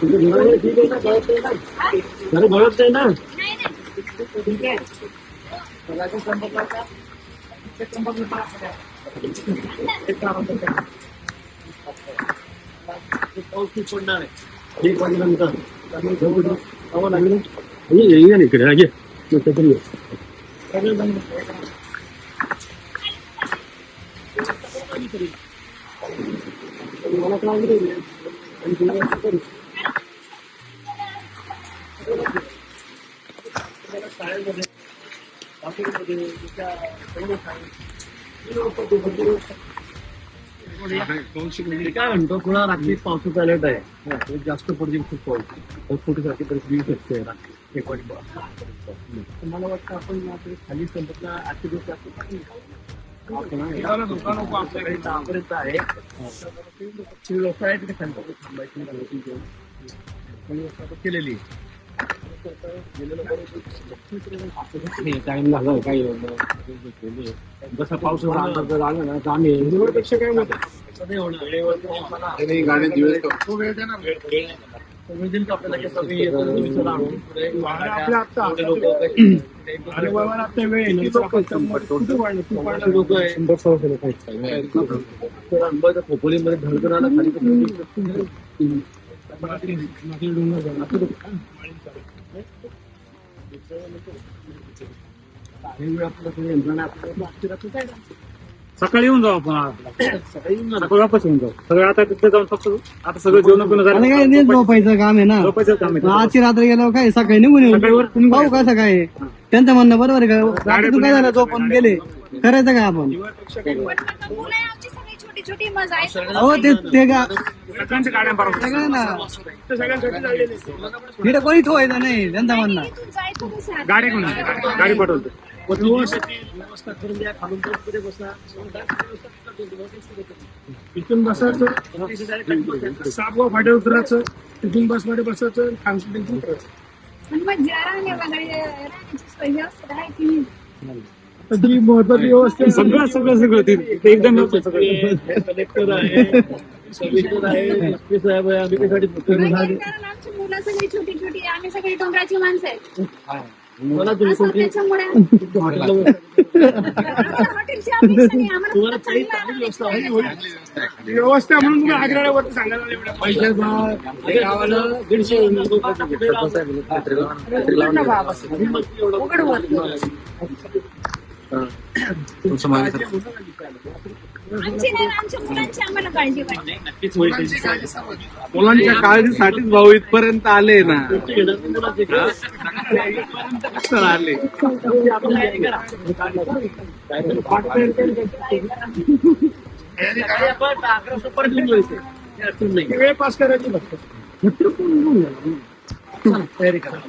ठीक आहे ना, गळत नाही ना. ठीक आहे. पाऊस खूप पडणार आहे. एक वाजल्यानंतर लागेल येईल इकडे घे मला शाळेमध्ये काय म्हणतो थोडा रात्री पावसाचा अलर्ट आहे. जास्त पडते खूप पाऊस फुटीसारखी परिस्थिती येऊ शकते रात्री 1 वाजेपर्यंत. मला वाटतं आपण खाली संपतला 8 दिवस दहापर्यंत आहे. लोक आहेत तिथे संपर्क थांबायची केलेली टाइम झाला काही जसा पाऊस आला ना तर आम्ही पेक्षा काय होतं खोपोलीमध्ये धडधडाला खाली सकाळी येऊन जाऊ आपण. सकाळी वापस येऊन जाऊ सगळं. आता तिथे जाऊन फक्त आता सगळं जेवण पण झालं. काय नाही झोपायचं काम आहे ना. झोपायचं काम आहे. आजची रात्र गेलो काय सकाळी निघून येऊ पाहू कसं काय त्यांचं म्हणणं बरोबर आहे का. रात्रीतून काय झालं झोपून गेले करायचं का आपण. हो ते सगळ्यांच्या गाड्या सगळं ना तिथे कोणी ठेवायचं नाही त्यांचं म्हणणं. गाडी कोण गाडी पाठवतो व्यवस्था करून द्या. खालून पुढे बसा. इथून बसायचं 7 फाट्या उतरायचं. तिथून बसमध्ये बसायचं. जी महत्वाची व्यवस्था सगळं सगळं सगळं ते एकदम कलेक्टर आहे, सविस्तर आहे, एसपी साहेब आहे. आम्ही त्यासाठी आमची मुलं सगळी छोटी छोटी आम्ही सगळी डोंगराची माणसं आहेत. मला तुम्ही त्याच्यामुळे तुम्हाला काही चांगली व्यवस्था आहे. व्यवस्था म्हणून तुम्ही आग्र्याला वरती सांगायला गावाला 150 मुलांची आम्हाला काळजी वाटते. मुलांच्या काळजीसाठीच भाऊ इथपर्यंत आले ना. आले वेळ पास करायची फक्त तयारी करा.